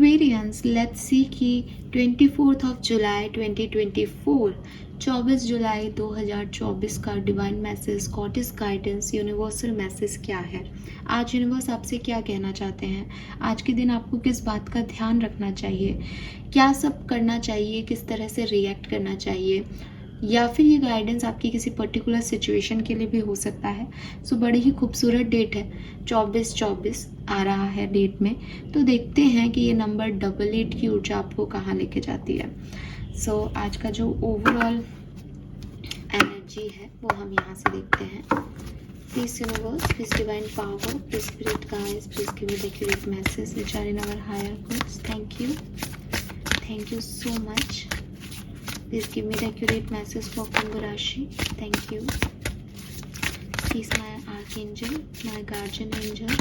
Aquarians, let's see कि 24 जुलाई 2024, 24 जुलाई 2024 का divine message, goddess guidance, universal message क्या है? आज यूनिवर्स आपसे क्या कहना चाहते हैं? आज के दिन आपको किस बात का ध्यान रखना चाहिए? क्या सब करना चाहिए? किस तरह से रिएक्ट करना चाहिए? या फिर ये गाइडेंस आपकी किसी पर्टिकुलर सिचुएशन के लिए भी हो सकता है। सो बड़ी ही खूबसूरत डेट है, 24/24 आ रहा है डेट में। तो देखते हैं कि ये नंबर 88 की ऊर्जा आपको कहाँ लेके जाती है। सो आज का जो ओवरऑल एनर्जी है वो हम यहाँ से देखते हैं। Please universe, please divine power, please spirit guides, please give me the accurate message which are in our higher course. Thank you so much. Please give me the accurate message for Kumbh Rashi. Thank you. Please, my archangel, my guardian angel,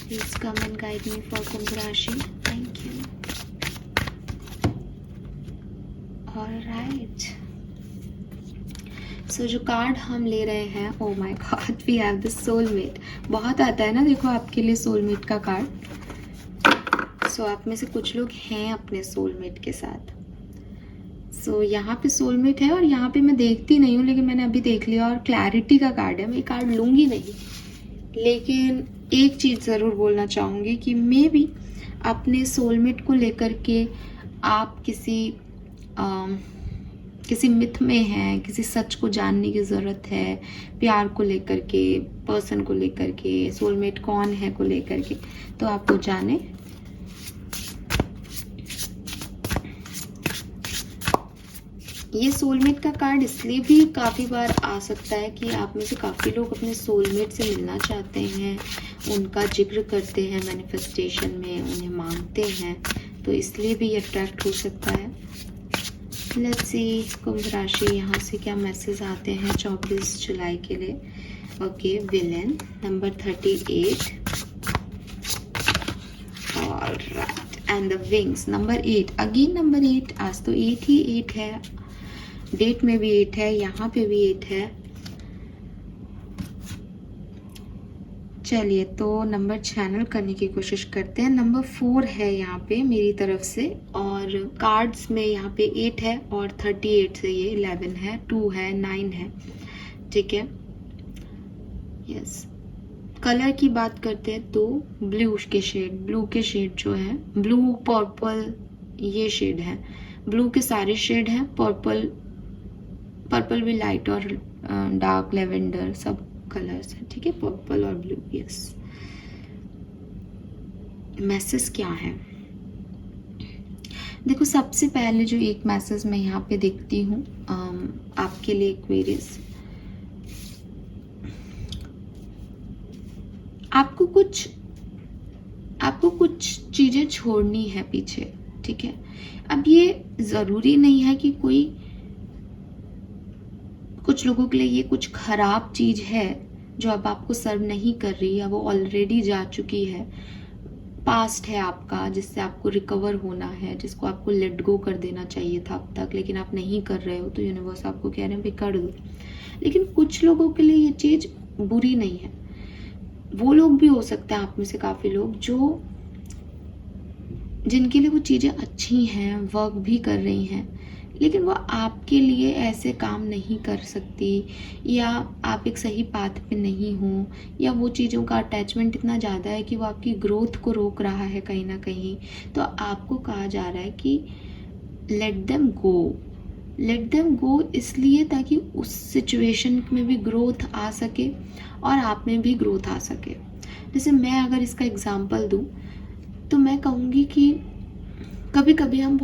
please come and guide me for Kumbh Rashi. Thank you. All right. So जो card हम ले रहे हैं, oh my God, we have the soulmate. बहुत आता है ना, देखो आपके लिए सोलमेट का कार्ड। So आप में से कुछ लोग हैं अपने सोलमेट के साथ। सो यहाँ पे सोलमेट है और यहाँ पे मैं देखती नहीं हूँ, लेकिन मैंने अभी देख लिया और क्लैरिटी का कार्ड है। मैं ये कार्ड लूँगी नहीं, लेकिन एक चीज़ ज़रूर बोलना चाहूँगी कि मे भी अपने सोलमेट को लेकर के आप किसी मिथ में हैं, किसी सच को जानने की ज़रूरत है, प्यार को लेकर के, पर्सन को लेकर के, सोलमेट कौन है को लेकर के, तो आप वो जाने। ये सोलमेट का कार्ड इसलिए भी काफ़ी बार आ सकता है कि आप में से काफ़ी लोग अपने सोलमेट से मिलना चाहते हैं, उनका जिक्र करते हैं मैनिफेस्टेशन में, उन्हें मांगते हैं, तो इसलिए भी ये अट्रैक्ट हो सकता है। लेट्स सी कुंभ राशि, यहाँ से क्या मैसेज आते हैं 24 जुलाई के लिए। Okay, villain number 38, alright, and the wings number 8, again number 8, आज तो 8 ही 8 है, डेट में भी 8 है, यहाँ पे भी 8 है। चलिए तो नंबर चैनल करने की कोशिश करते हैं। नंबर 4 है यहाँ पे मेरी तरफ से, और कार्ड्स में यहाँ पे 8 है और 38 से ये 11 है, 2 है, 9 है, ठीक है। यस, कलर की बात करते हैं तो ब्लू के शेड जो है, ब्लू पर्पल, ये शेड है। ब्लू के सारे शेड हैं, पर्पल भी लाइट और डार्क, लेवेंडर, सब कलर्स हैं, ठीक है, पर्पल और ब्लू। यस, मैसेज क्या है? देखो, सबसे पहले जो एक मैसेज मैं यहाँ पे देखती हूँ आपके लिए एक्वेरियस, आपको कुछ चीजें छोड़नी है पीछे, ठीक है। अब ये जरूरी नहीं है कि कुछ लोगों के लिए ये कुछ खराब चीज है जो अब आपको सर्व नहीं कर रही, या वो ऑलरेडी जा चुकी है, पास्ट है आपका, जिससे आपको रिकवर होना है, जिसको आपको लेट गो कर देना चाहिए था अब तक, लेकिन आप नहीं कर रहे हो, तो यूनिवर्स आपको कह रहे हैं भाई कर दो। लेकिन कुछ लोगों के लिए ये चीज बुरी नहीं है। वो लोग भी हो सकते हैं, आप में से काफी लोग जिनके लिए वो चीजें अच्छी हैं, वर्क भी कर रही हैं, लेकिन वो आपके लिए ऐसे काम नहीं कर सकती, या आप एक सही पाथ पे नहीं हो, या वो चीज़ों का अटैचमेंट इतना ज़्यादा है कि वो आपकी ग्रोथ को रोक रहा है कहीं ना कहीं। तो आपको कहा जा रहा है कि लेट देम गो, इसलिए ताकि उस सिचुएशन में भी ग्रोथ आ सके और आप में भी ग्रोथ आ सके। जैसे मैं अगर इसका एग्जाम्पल दूँ तो मैं कहूँगी कि कभी कभी हम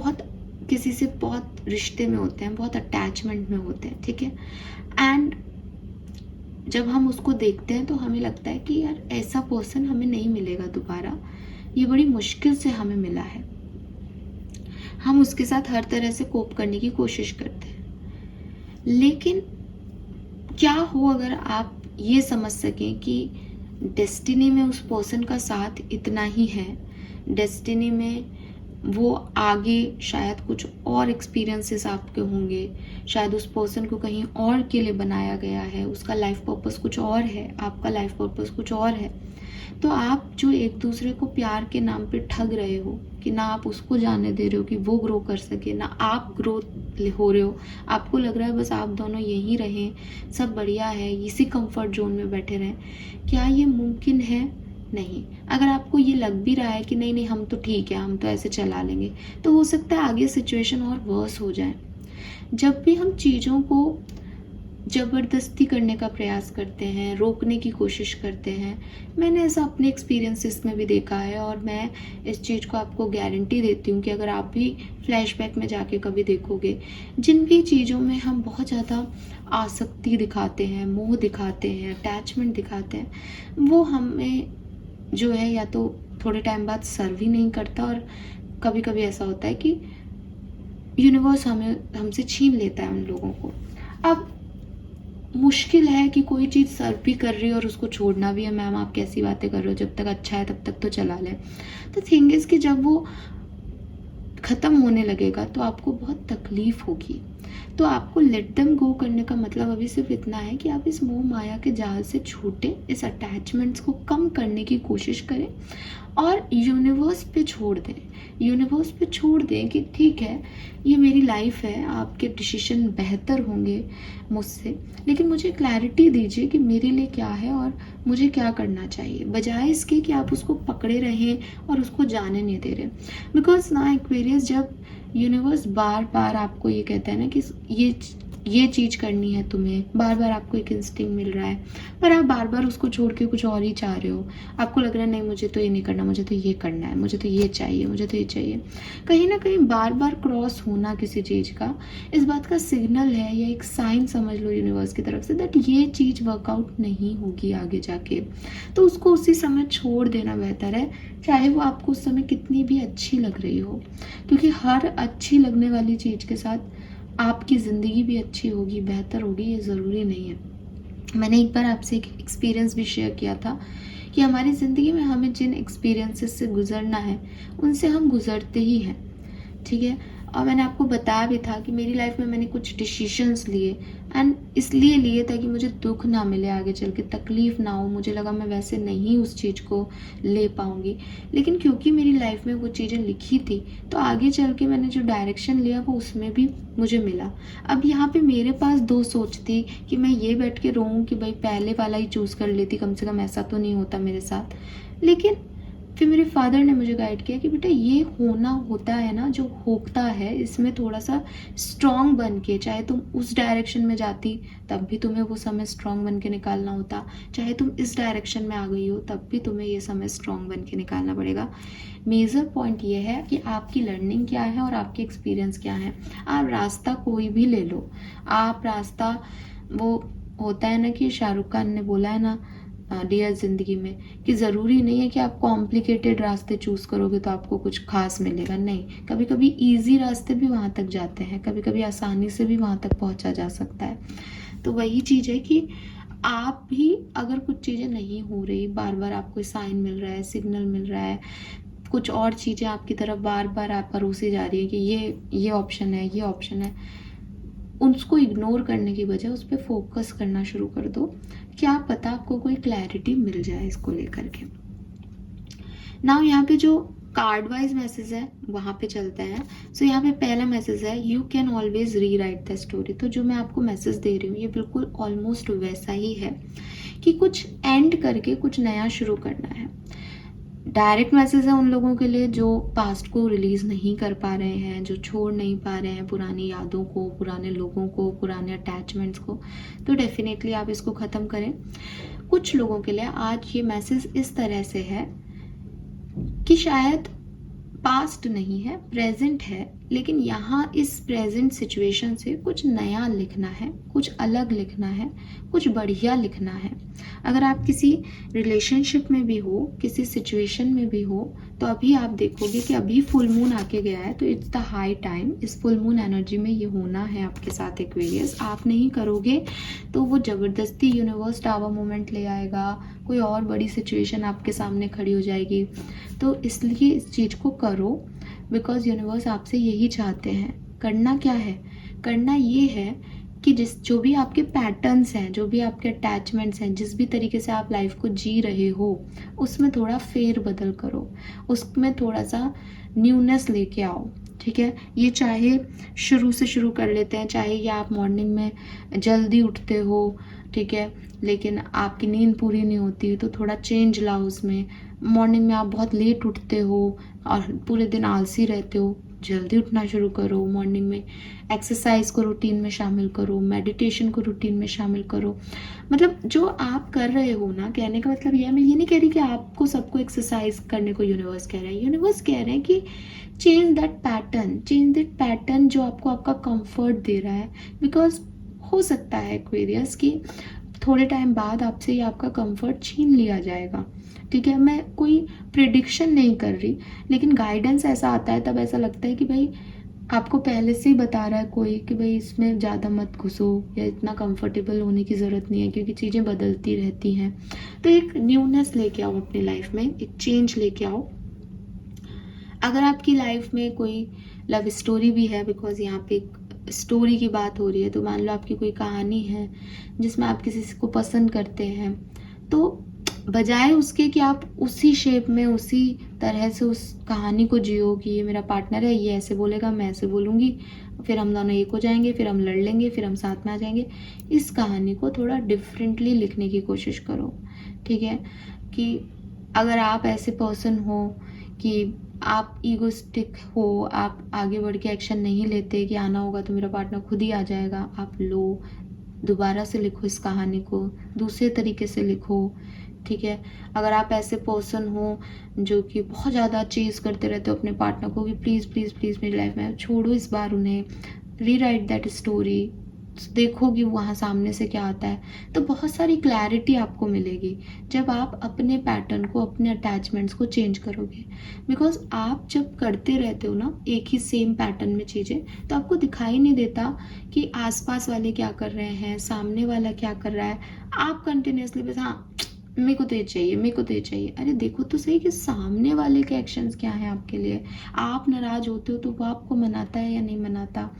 किसी से बहुत रिश्ते में होते हैं, बहुत अटैचमेंट में होते हैं, ठीक है, एंड जब हम उसको देखते हैं तो हमें लगता है कि यार ऐसा पर्सन हमें नहीं मिलेगा दोबारा, ये बड़ी मुश्किल से हमें मिला है। हम उसके साथ हर तरह से कोप करने की कोशिश करते हैं, लेकिन क्या हो अगर आप ये समझ सकें कि डेस्टिनी में उस पर्सन का साथ इतना ही है, डेस्टिनी में वो आगे शायद कुछ और एक्सपीरियंसेस आपके होंगे, शायद उस पर्सन को कहीं और के लिए बनाया गया है, उसका लाइफ पर्पस कुछ और है, आपका लाइफ पर्पस कुछ और है। तो आप जो एक दूसरे को प्यार के नाम पे ठग रहे हो कि ना आप उसको जाने दे रहे हो कि वो ग्रो कर सके, ना आप ग्रोथ हो रहे हो, आपको लग रहा है बस आप दोनों यहीं रहें, सब बढ़िया है, इसी कंफर्ट जोन में बैठे रहें, क्या ये मुमकिन है? नहीं। अगर आपको ये लग भी रहा है कि नहीं नहीं हम तो ठीक है, हम तो ऐसे चला लेंगे, तो हो सकता है आगे सिचुएशन और वर्स हो जाए। जब भी हम चीज़ों को ज़बरदस्ती करने का प्रयास करते हैं, रोकने की कोशिश करते हैं, मैंने ऐसा अपने एक्सपीरियंसेस में भी देखा है और मैं इस चीज़ को आपको गारंटी देती हूँ कि अगर आप भी फ्लैशबैक में जाके कभी देखोगे, जिन भी चीज़ों में हम बहुत ज़्यादा आसक्ति दिखाते हैं, मोह दिखाते हैं, अटैचमेंट दिखाते हैं, वो हमें जो है या तो थोड़े टाइम बाद सर्व ही नहीं करता, और कभी कभी ऐसा होता है कि यूनिवर्स हमसे छीन लेता है उन लोगों को। अब मुश्किल है कि कोई चीज़ सर्व भी कर रही है और उसको छोड़ना भी है। मैम आप कैसी बातें कर रहे हो, जब तक अच्छा है तब तक तो चला लें। तो थिंग इज़ कि जब वो ख़त्म होने लगेगा तो आपको बहुत तकलीफ़ होगी। तो आपको लेट देम गो करने का मतलब अभी सिर्फ इतना है कि आप इस मोह माया के जाल से छूटें, इस अटैचमेंट्स को कम करने की कोशिश करें और यूनिवर्स पे छोड़ दें। यूनिवर्स पे छोड़ दें कि ठीक है, ये मेरी लाइफ है, आपके डिसीजन बेहतर होंगे मुझसे, लेकिन मुझे क्लैरिटी दीजिए कि मेरे लिए क्या है और मुझे क्या करना चाहिए, बजाय इसके कि आप उसको पकड़े रहें और उसको जाने नहीं दे रहे। बिकॉज ना एक्वेरियस, जब यूनिवर्स बार बार आपको ये कहता है ना कि ये चीज़ करनी है तुम्हें, बार बार आपको एक इंस्टिंक्ट मिल रहा है, पर आप बार बार उसको छोड़ के कुछ और ही चाह रहे हो, आपको लग रहा है नहीं मुझे तो ये नहीं करना, मुझे तो ये करना है, मुझे तो ये चाहिए, मुझे तो ये चाहिए। कहीं ना कहीं बार बार क्रॉस होना किसी चीज़ का इस बात का सिग्नल है या एक साइन समझ लो यूनिवर्स की तरफ से दैट ये चीज़ वर्कआउट नहीं होगी आगे जाके, तो उसको उसी समय छोड़ देना बेहतर है, चाहे वो आपको उस समय कितनी भी अच्छी लग रही हो। क्योंकि हर अच्छी लगने वाली चीज़ के साथ आपकी ज़िंदगी भी अच्छी होगी, बेहतर होगी, ये ज़रूरी नहीं है। मैंने एक बार आपसे एक एक्सपीरियंस भी शेयर किया था कि हमारी ज़िंदगी में हमें जिन एक्सपीरियंसेस से गुज़रना है उनसे हम गुज़रते ही हैं, ठीक है। और मैंने आपको बताया भी था कि मेरी लाइफ में मैंने कुछ डिसीजंस लिए, एंड इसलिए लिए ताकि मुझे दुख ना मिले, आगे चल के तकलीफ़ ना हो, मुझे लगा मैं वैसे नहीं उस चीज़ को ले पाऊँगी, लेकिन क्योंकि मेरी लाइफ में वो चीज़ें लिखी थी तो आगे चल के मैंने जो डायरेक्शन लिया वो उसमें भी मुझे मिला। अब यहाँ पे मेरे पास दो सोच थी कि मैं ये बैठ के रोऊँ कि भाई पहले वाला ही चूज़ कर लेती, कम से कम ऐसा तो नहीं होता मेरे साथ, लेकिन फिर मेरे फादर ने मुझे गाइड किया कि बेटा ये होना होता है ना, जो होता है इसमें थोड़ा सा स्ट्रांग बन के, चाहे तुम उस डायरेक्शन में जाती तब भी तुम्हें वो समय स्ट्रांग बन के निकालना होता, चाहे तुम इस डायरेक्शन में आ गई हो तब भी तुम्हें ये समय स्ट्रांग बन के निकालना पड़ेगा। मेजर पॉइंट ये है कि आपकी लर्निंग क्या है और आपके एक्सपीरियंस क्या है। आप रास्ता कोई भी ले लो, आप रास्ता, वो होता है ना कि शाहरुख खान ने बोला है ना डियर ज़िंदगी में कि ज़रूरी नहीं है कि आप कॉम्प्लिकेटेड रास्ते चूज़ करोगे तो आपको कुछ खास मिलेगा, नहीं, कभी कभी इजी रास्ते भी वहाँ तक जाते हैं, कभी कभी आसानी से भी वहाँ तक पहुँचा जा सकता है। तो वही चीज़ है कि आप भी अगर कुछ चीज़ें नहीं हो रही, बार बार आपको साइन मिल रहा है, सिग्नल मिल रहा है, कुछ और चीज़ें आपकी तरफ बार बार आप परोसी जा रही है कि ये ऑप्शन है, ये ऑप्शन है, उसको इग्नोर करने की बजाय उस पर फोकस करना शुरू कर दो। क्या पता आपको कोई क्लैरिटी मिल जाए इसको लेकर के। नाउ यहाँ पे जो कार्ड वाइज मैसेज है वहाँ पे चलते हैं। सो यहाँ पे पहला मैसेज है यू कैन ऑलवेज री राइट द स्टोरी। तो जो मैं आपको मैसेज दे रही हूँ ये बिल्कुल ऑलमोस्ट वैसा ही है कि कुछ एंड करके कुछ नया शुरू करना है। डायरेक्ट मैसेज है उन लोगों के लिए जो पास्ट को रिलीज़ नहीं कर पा रहे हैं, जो छोड़ नहीं पा रहे हैं पुरानी यादों को, पुराने लोगों को, पुराने अटैचमेंट्स को, तो डेफिनेटली आप इसको ख़त्म करें। कुछ लोगों के लिए आज ये मैसेज इस तरह से है कि शायद पास्ट नहीं है, प्रेजेंट है, लेकिन यहाँ इस प्रेजेंट सिचुएशन से कुछ नया लिखना है, कुछ अलग लिखना है, कुछ बढ़िया लिखना है। अगर आप किसी रिलेशनशिप में भी हो, किसी सिचुएशन में भी हो, तो अभी आप देखोगे कि अभी फुल मून आके गया है, तो इट्स द हाई टाइम, इस फुल मून एनर्जी में ये होना है आपके साथ एक्वेरियस। आप नहीं करोगे तो वो ज़बरदस्ती यूनिवर्स टावर मोमेंट ले आएगा, कोई और बड़ी सिचुएशन आपके सामने खड़ी हो जाएगी। तो इसलिए इस चीज़ को करो, बिकॉज यूनिवर्स आपसे यही चाहते हैं। करना क्या है? करना ये है कि जो भी आपके पैटर्न्स हैं, जो भी आपके अटैचमेंट्स हैं, जिस भी तरीके से आप लाइफ को जी रहे हो, उसमें थोड़ा फेर बदल करो, उसमें थोड़ा सा न्यूनेस लेके आओ। ठीक है, ये चाहे शुरू से शुरू कर लेते हैं, चाहे ये आप मॉर्निंग में जल्दी उठते हो, ठीक है, लेकिन आपकी नींद पूरी नहीं होती, तो थोड़ा चेंज लाओ उसमें। मॉर्निंग में आप बहुत लेट उठते हो और पूरे दिन आलसी रहते हो, जल्दी उठना शुरू करो। मॉर्निंग में एक्सरसाइज को रूटीन में शामिल करो, मेडिटेशन को रूटीन में शामिल करो। मतलब जो आप कर रहे हो ना, कहने का मतलब ये है, मैं ये नहीं कह रही कि आपको सबको एक्सरसाइज करने को यूनिवर्स कह रहा है। यूनिवर्स कह रहे हैं कि चेंज दैट पैटर्न जो आपको आपका कंफर्ट दे रहा है। बिकॉज हो सकता है एक्वेरियस कि थोड़े टाइम बाद आपसे ये आपका कंफर्ट छीन लिया जाएगा। ठीक है, मैं कोई प्रिडिक्शन नहीं कर रही, लेकिन गाइडेंस ऐसा आता है, तब ऐसा लगता है कि भाई आपको पहले से ही बता रहा है कोई कि भाई इसमें ज़्यादा मत घुसो, या इतना कंफर्टेबल होने की ज़रूरत नहीं है, क्योंकि चीज़ें बदलती रहती हैं। तो एक न्यूनेस लेके आओ अपनी लाइफ में, एक चेंज लेके आओ। अगर आपकी लाइफ में कोई लव स्टोरी भी है, बिकॉज यहाँ पे एक स्टोरी की बात हो रही है, तो मान लो आपकी कोई कहानी है जिसमें आप किसी को पसंद करते हैं, तो बजाय उसके कि आप उसी शेप में, उसी तरह से उस कहानी को जियो कि ये मेरा पार्टनर है, ये ऐसे बोलेगा, मैं ऐसे बोलूँगी, फिर हम दोनों एक हो जाएंगे, फिर हम लड़ लेंगे, फिर हम साथ में आ जाएंगे, इस कहानी को थोड़ा डिफरेंटली लिखने की कोशिश करो। ठीक है, कि अगर आप ऐसे पर्सन हो कि आप ईगोस्टिक हो, आप आगे बढ़ के एक्शन नहीं लेते कि आना होगा तो मेरा पार्टनर खुद ही आ जाएगा, आप लो, दोबारा से लिखो इस कहानी को, दूसरे तरीके से लिखो। ठीक है, अगर आप ऐसे पर्सन हो जो कि बहुत ज़्यादा चेज़ करते रहते हो अपने पार्टनर को कि प्लीज़ प्लीज़ प्लीज़ मेरी लाइफ में, छोड़ो इस बार उन्हें, रीराइट दैट स्टोरी, देखो कि वहाँ सामने से क्या आता है। तो बहुत सारी क्लैरिटी आपको मिलेगी जब आप अपने पैटर्न को, अपने अटैचमेंट्स को चेंज करोगे। बिकॉज आप जब करते रहते हो ना एक ही सेम पैटर्न में चीज़ें, तो आपको दिखाई नहीं देता कि आसपास वाले क्या कर रहे हैं, सामने वाला क्या कर रहा है। आप कंटिन्यूसली बस हाँ मेरे को तो ये चाहिए, मेरे को तो ये चाहिए। अरे देखो तो सही कि सामने वाले के एक्शंस क्या हैं आपके लिए। आप नाराज होते हो तो वो आपको मनाता है या नहीं मनाता।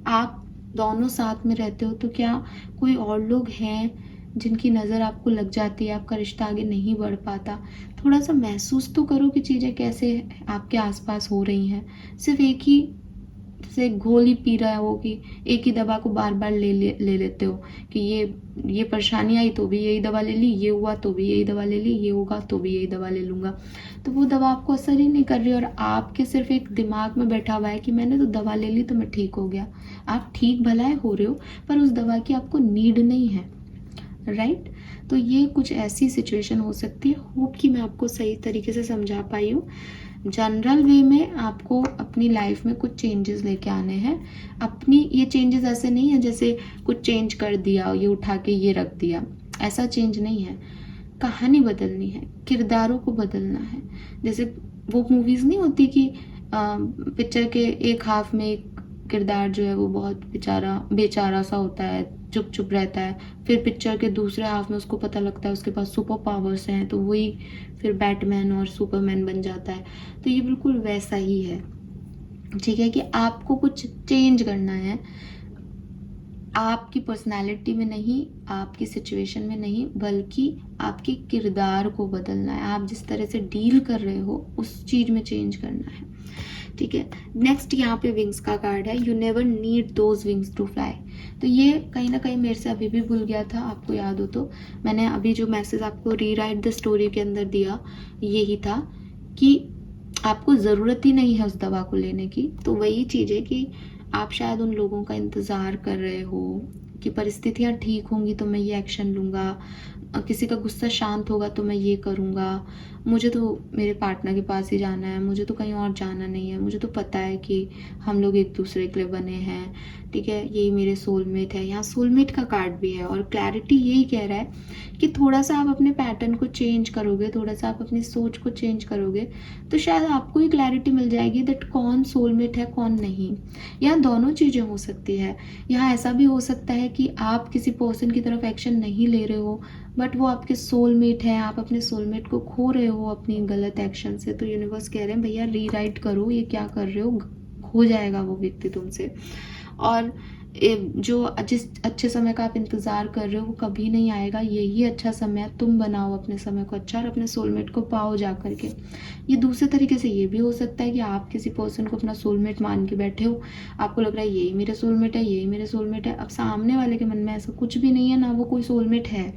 आप दोनों साथ में रहते हो तो क्या कोई और लोग हैं जिनकी नज़र आपको लग जाती है, आपका रिश्ता आगे नहीं बढ़ पाता। थोड़ा सा महसूस तो करो कि चीज़ें कैसे आपके आसपास हो रही हैं। सिर्फ एक ही से घोल ही पी रहा हो कि एक ही दवा को बार बार ले लेते हो कि ये परेशानी आई तो भी यही दवा ले ली, ये हुआ तो भी यही दवा ले ली, ये होगा तो भी यही दवा ले लूँगा। तो वो दवा आपको असर ही नहीं कर रही, और आपके सिर्फ एक दिमाग में बैठा हुआ है कि मैंने तो दवा ले ली तो मैं ठीक हो गया। आप ठीक भला हो रहे हो, पर उस दवा की आपको नीड नहीं है। राइट, तो ये कुछ ऐसी सिचुएशन हो सकती है। होप कि मैं आपको सही तरीके से समझा पाई हूँ। जनरल वे में आपको अपनी लाइफ में कुछ चेंजेस लेके आने हैं। अपनी ये चेंजेस ऐसे नहीं है जैसे कुछ चेंज कर दिया, ये उठा के ये रख दिया, ऐसा चेंज नहीं है। कहानी बदलनी है, किरदारों को बदलना है। जैसे वो मूवीज़ नहीं होती कि पिक्चर के एक हाफ में एक किरदार जो है वो बहुत बेचारा सा होता है, चुप चुप रहता है, फिर पिक्चर के दूसरे हाफ में उसको पता लगता है उसके पास सुपर पावर्स हैं, तो वही फिर बैटमैन और सुपरमैन बन जाता है। तो ये बिल्कुल वैसा ही है। ठीक है, कि आपको कुछ चेंज करना है, आपकी पर्सनालिटी में नहीं, आपकी सिचुएशन में नहीं, बल्कि आपके किरदार को बदलना है। आप जिस तरह से डील कर रहे हो उस चीज़ में चेंज करना है। ठीक है, नेक्स्ट यहाँ पे विंग्स का कार्ड है। You never need those wings to fly. तो ये कहीं ना कहीं मेरे से अभी भी भूल गया था, आपको याद हो तो मैंने अभी जो मैसेज आपको रीराइट द स्टोरी के अंदर दिया यही था कि आपको ज़रूरत ही नहीं है उस दवा को लेने की। तो वही चीज़ है कि आप शायद उन लोगों का इंतज़ार कर रहे हो कि परिस्थितियाँ ठीक होंगी तो मैं ये एक्शन लूँगा, किसी का गुस्सा शांत होगा तो मैं ये करूँगा, मुझे तो मेरे पार्टनर के पास ही जाना है, मुझे तो कहीं और जाना नहीं है, मुझे तो पता है कि हम लोग एक दूसरे के लिए बने हैं। ठीक है, यही मेरे सोलमेट है। यहाँ सोलमेट का कार्ड भी है और क्लैरिटी यही कह रहा है कि थोड़ा सा आप अपने पैटर्न को चेंज करोगे, थोड़ा सा आप अपनी सोच को चेंज करोगे, तो शायद आपको ही क्लैरिटी मिल जाएगी दैट कौन सोलमेट है कौन नहीं। यहाँ दोनों चीज़ें हो सकती है। यहाँ ऐसा भी हो सकता है कि आप किसी पर्सन की तरफ एक्शन नहीं ले रहे हो, बट वो आपके सोलमेट है, आप अपने सोलमेट को खो रहे हो अपनी गलत एक्शन से। तो यूनिवर्स कह रहे हैं भैया रीराइट करो, ये क्या कर रहे हो, हो जाएगा वो व्यक्ति तुमसे। और जो जिस अच्छे समय का आप इंतज़ार कर रहे हो वो कभी नहीं आएगा, यही अच्छा समय है, तुम बनाओ अपने समय को अच्छा और अपने सोलमेट को पाओ जा करके। ये दूसरे तरीके से ये भी हो सकता है कि आप किसी पर्सन को अपना सोलमेट मान के बैठे हो, आपको लग रहा है यही मेरे सोलमेट है, यही मेरे सोलमेट है। अब सामने वाले के मन में ऐसा कुछ भी नहीं है, ना वो कोई सोलमेट है,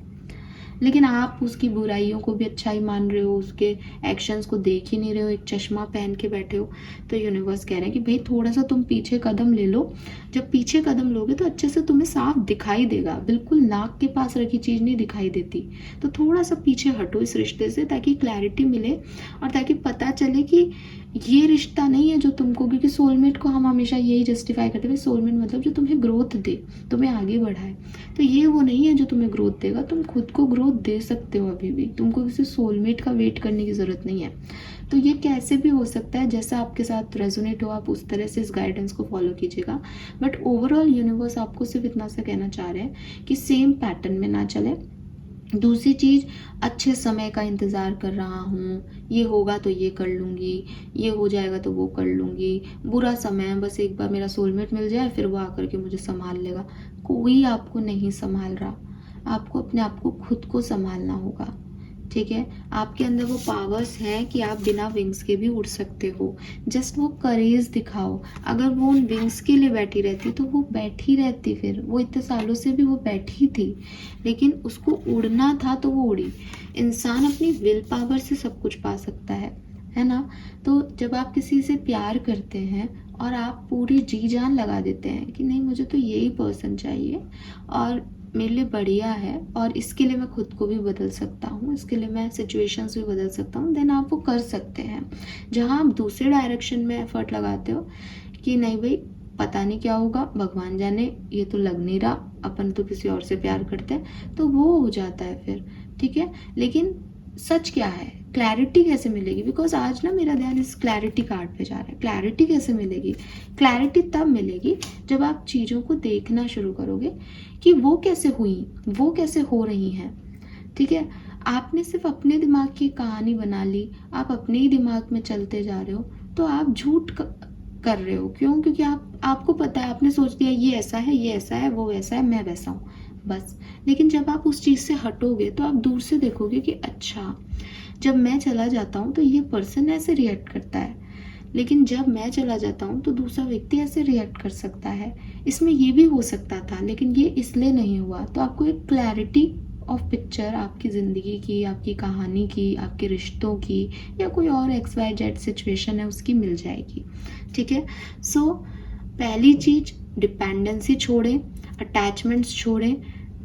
लेकिन आप उसकी बुराइयों को भी अच्छाई मान रहे हो, उसके एक्शंस को देख ही नहीं रहे हो, एक चश्मा पहन के बैठे हो। तो यूनिवर्स कह रहे हैं कि भाई थोड़ा सा तुम पीछे कदम ले लो। जब पीछे कदम लोगे तो अच्छे से तुम्हें साफ दिखाई देगा, बिल्कुल नाक के पास रखी चीज़ नहीं दिखाई देती। तो थोड़ा सा पीछे हटो इस रिश्ते से, ताकि क्लैरिटी मिले और ताकि पता चले कि ये रिश्ता नहीं है जो तुमको, क्योंकि सोलमेट को हम हमेशा यही जस्टिफाई करते हैं, सोलमेट मतलब जो तुम्हें ग्रोथ दे, तुम्हें आगे बढ़ाए। तो ये वो नहीं है जो तुम्हें ग्रोथ देगा, तुम खुद को ग्रोथ दे सकते हो अभी भी, तुमको किसी सोलमेट का वेट करने की ज़रूरत नहीं है। तो ये कैसे भी हो सकता है, जैसा आपके साथ रेजोनेट हो आप उस तरह से इस गाइडेंस को फॉलो कीजिएगा। बट ओवरऑल यूनिवर्स आपको सिर्फ इतना सा कहना चाह रहे हैं कि सेम पैटर्न में ना चले। दूसरी चीज़, अच्छे समय का इंतज़ार कर रहा हूँ, ये होगा तो ये कर लूँगी, ये हो जाएगा तो वो कर लूँगी, बुरा समय है, बस एक बार मेरा सोलमेट मिल जाए फिर वो आकर के मुझे संभाल लेगा। कोई आपको नहीं संभाल रहा, आपको अपने आप को खुद को संभालना होगा। ठीक है, आपके अंदर वो पावर्स हैं कि आप बिना विंग्स के भी उड़ सकते हो। जस्ट वो करेज दिखाओ। अगर वो उन विंग्स के लिए बैठी रहती तो वो बैठी रहती, फिर वो इतने सालों से भी वो बैठी थी, लेकिन उसको उड़ना था तो वो उड़ी। इंसान अपनी विल पावर से सब कुछ पा सकता है ना। तो जब आप किसी से प्यार करते हैं और आप पूरी जी जान लगा देते हैं कि नहीं मुझे तो यही पर्सन चाहिए और मेरे लिए बढ़िया है और इसके लिए मैं खुद को भी बदल सकता हूँ, इसके लिए मैं सिचुएशंस भी बदल सकता हूँ, देन आप वो कर सकते हैं। जहाँ आप दूसरे डायरेक्शन में एफर्ट लगाते हो कि नहीं भाई पता नहीं क्या होगा, भगवान जाने, ये तो लग नहीं रहा, अपन तो किसी और से प्यार करते हैं, तो वो हो जाता है फिर। ठीक है, लेकिन सच क्या है, क्लैरिटी कैसे मिलेगी? बिकॉज आज ना मेरा ध्यान इस क्लैरिटी कार्ड पे जा रहा है। क्लैरिटी कैसे मिलेगी? क्लैरिटी तब मिलेगी जब आप चीज़ों को देखना शुरू करोगे कि वो कैसे हुई, वो कैसे हो रही हैं। ठीक है, आपने सिर्फ अपने दिमाग की कहानी बना ली, आप अपने ही दिमाग में चलते जा रहे हो, तो आप झूठ कर रहे हो। क्यों? क्योंकि आपको पता है, आपने सोच लिया ये ऐसा है, ये ऐसा है, वो वैसा है, मैं वैसा हूँ, बस। लेकिन जब आप उस चीज़ से हटोगे तो आप दूर से देखोगे कि अच्छा जब मैं चला जाता हूँ तो ये पर्सन ऐसे रिएक्ट करता है, लेकिन जब मैं चला जाता हूँ तो दूसरा व्यक्ति ऐसे रिएक्ट कर सकता है, इसमें ये भी हो सकता था, लेकिन ये इसलिए नहीं हुआ। तो आपको एक क्लैरिटी ऑफ पिक्चर आपकी ज़िंदगी की, आपकी कहानी की, आपके रिश्तों की, या कोई और XYZ सिचुएशन है उसकी मिल जाएगी। ठीक है, सो पहली चीज़, डिपेंडेंसी छोड़ें, अटैचमेंट्स छोड़ें,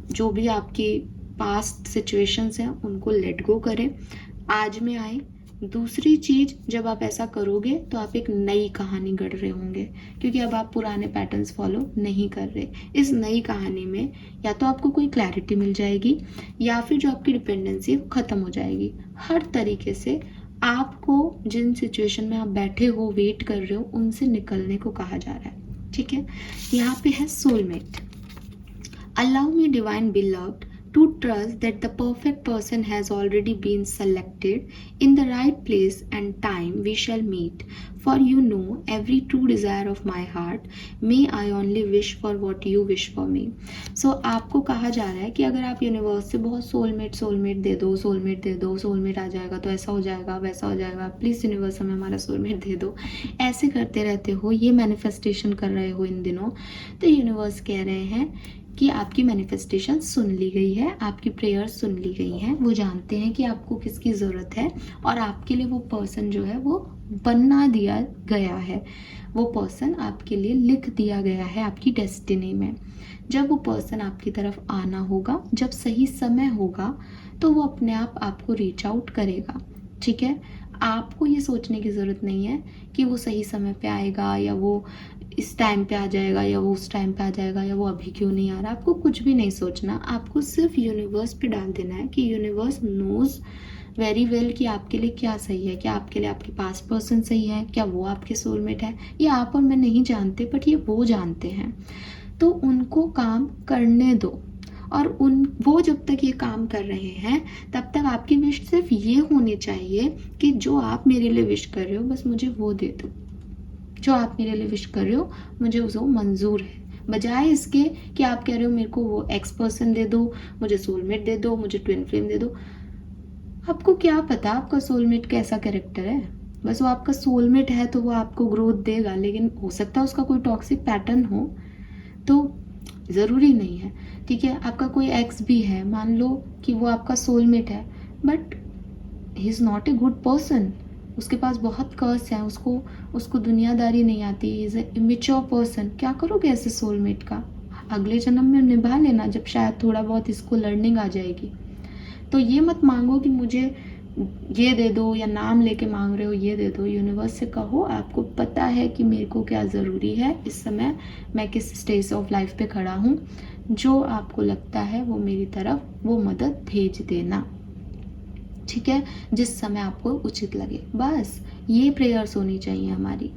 जो भी आपकी पास्ट सिचुएशंस हैं उनको लेट गो करें, आज में आए। दूसरी चीज़, जब आप ऐसा करोगे तो आप एक नई कहानी गढ़ रहे होंगे, क्योंकि अब आप पुराने पैटर्न्स फॉलो नहीं कर रहे। इस नई कहानी में या तो आपको कोई क्लैरिटी मिल जाएगी या फिर जो आपकी डिपेंडेंसी है वो ख़त्म हो जाएगी। हर तरीके से आपको जिन सिचुएशन में आप बैठे हो, वेट कर रहे हो, उनसे निकलने को कहा जा रहा है। ठीक है, यहाँ पे है soulmate. Allow me divine beloved to trust that the perfect person has already been selected in the right place and time we shall meet. For you know every true desire of my heart. May I only wish for what you wish for me. So आपको कहा जा रहा है कि अगर आप universe से बहुत सोलमेट दे दो, सोलमेट आ जाएगा तो ऐसा हो जाएगा, वैसा हो जाएगा, प्लीज़ यूनिवर्स हमें हमारा सोलमेट दे दो, ऐसे करते रहते हो, ये मैनिफेस्टेशन कर रहे हो इन दिनों, तो यूनिवर्स कह रहे हैं कि आपकी मैनिफेस्टेशन सुन ली गई है, आपकी प्रेयर्स सुन ली गई हैं। वो जानते हैं कि आपको किसकी ज़रूरत है और आपके लिए वो पर्सन जो है वो बना दिया गया है, वो पर्सन आपके लिए लिख दिया गया है आपकी डेस्टिनी में। जब वो पर्सन आपकी तरफ आना होगा, जब सही समय होगा, तो वो अपने आप आपको रीच आउट करेगा। ठीक है, आपको ये सोचने की ज़रूरत नहीं है कि वो सही समय पे आएगा या वो इस टाइम पे आ जाएगा या वो उस टाइम पे आ जाएगा या वो अभी क्यों नहीं आ रहा। आपको कुछ भी नहीं सोचना, आपको सिर्फ यूनिवर्स पे डाल देना है कि यूनिवर्स नोज़ वेरी वेल कि आपके लिए क्या सही है, क्या आपके लिए आपके पास पर्सन सही है, क्या वो आपके सोलमेट है। ये आप और मैं नहीं जानते, बट ये वो जानते हैं। तो उनको काम करने दो, और वो जब तक ये काम कर रहे हैं तब तक आपकी विश सिर्फ ये होनी चाहिए कि जो आप मेरे लिए विश कर रहे हो बस मुझे वो दे दो। जो आप मेरे लिए विश कर रहे हो मुझे वो मंजूर है, बजाय इसके कि आप कह रहे हो मेरे को वो एक्स पर्सन दे दो, मुझे सोलमेट दे दो, मुझे ट्विन फ्लेम दे दो। आपको क्या पता आपका सोलमेट कैसा कैरेक्टर है? बस वो आपका सोलमेट है तो वो आपको ग्रोथ देगा, लेकिन हो सकता है उसका कोई टॉक्सिक पैटर्न हो, तो ज़रूरी नहीं है। ठीक है, आपका कोई एक्स भी है, मान लो कि वो आपका सोलमेट है, but he is not a good person, उसके पास बहुत कर्स हैं, उसको दुनियादारी नहीं आती, he is a immature person. क्या करोगे ऐसे सोलमेट का? अगले जन्म में निभा लेना, जब शायद थोड़ा बहुत इसको लर्निंग आ जाएगी। तो ये मत मांगो कि मुझे ये दे दो, या नाम लेके मांग रहे हो ये दे दो। यूनिवर्स से कहो आपको पता है कि मेरे को क्या ज़रूरी है इस समय, मैं किस स्टेज ऑफ लाइफ पे खड़ा हूँ, जो आपको लगता है वो मेरी तरफ वो मदद भेज देना। ठीक है, जिस समय आपको उचित लगे, बस ये प्रेयर्स होनी चाहिए हमारी।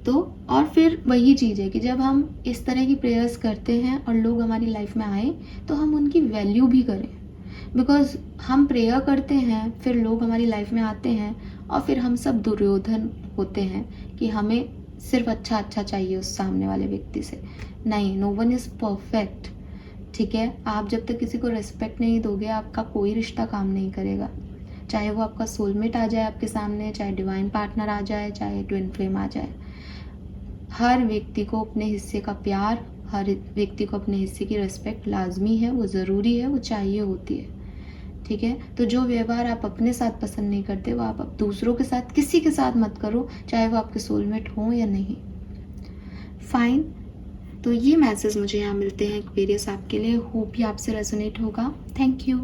तो और फिर वही चीज़ है कि जब हम इस तरह की प्रेयर्स करते हैं और लोग हमारी लाइफ में आए, तो हम उनकी वैल्यू भी करें। बिकॉज हम प्रेयर करते हैं, फिर लोग हमारी लाइफ में आते हैं, और फिर हम सब दुर्योधन होते हैं कि हमें सिर्फ अच्छा अच्छा चाहिए उस सामने वाले व्यक्ति से। नहीं, नो वन इज़ परफेक्ट। ठीक है, आप जब तक किसी को रिस्पेक्ट नहीं दोगे, आपका कोई रिश्ता काम नहीं करेगा। चाहे वो आपका सोलमेट आ जाए आपके सामने, चाहे डिवाइन पार्टनर आ जाए, चाहे ट्विन फ्लेम आ जाए, हर व्यक्ति को अपने हिस्से का प्यार, हर व्यक्ति को अपने हिस्से की रिस्पेक्ट लाजमी है, वो ज़रूरी है, वो चाहिए होती है। ठीक है, तो जो व्यवहार आप अपने साथ पसंद नहीं करते, वो आप दूसरों के साथ, किसी के साथ मत करो, चाहे वो आपके सोलमेट हों या नहीं। फाइन, तो ये मैसेज मुझे यहाँ मिलते हैं एक्वेरियस आपके लिए। होप ये आपसे रेजोनेट होगा। Thank you.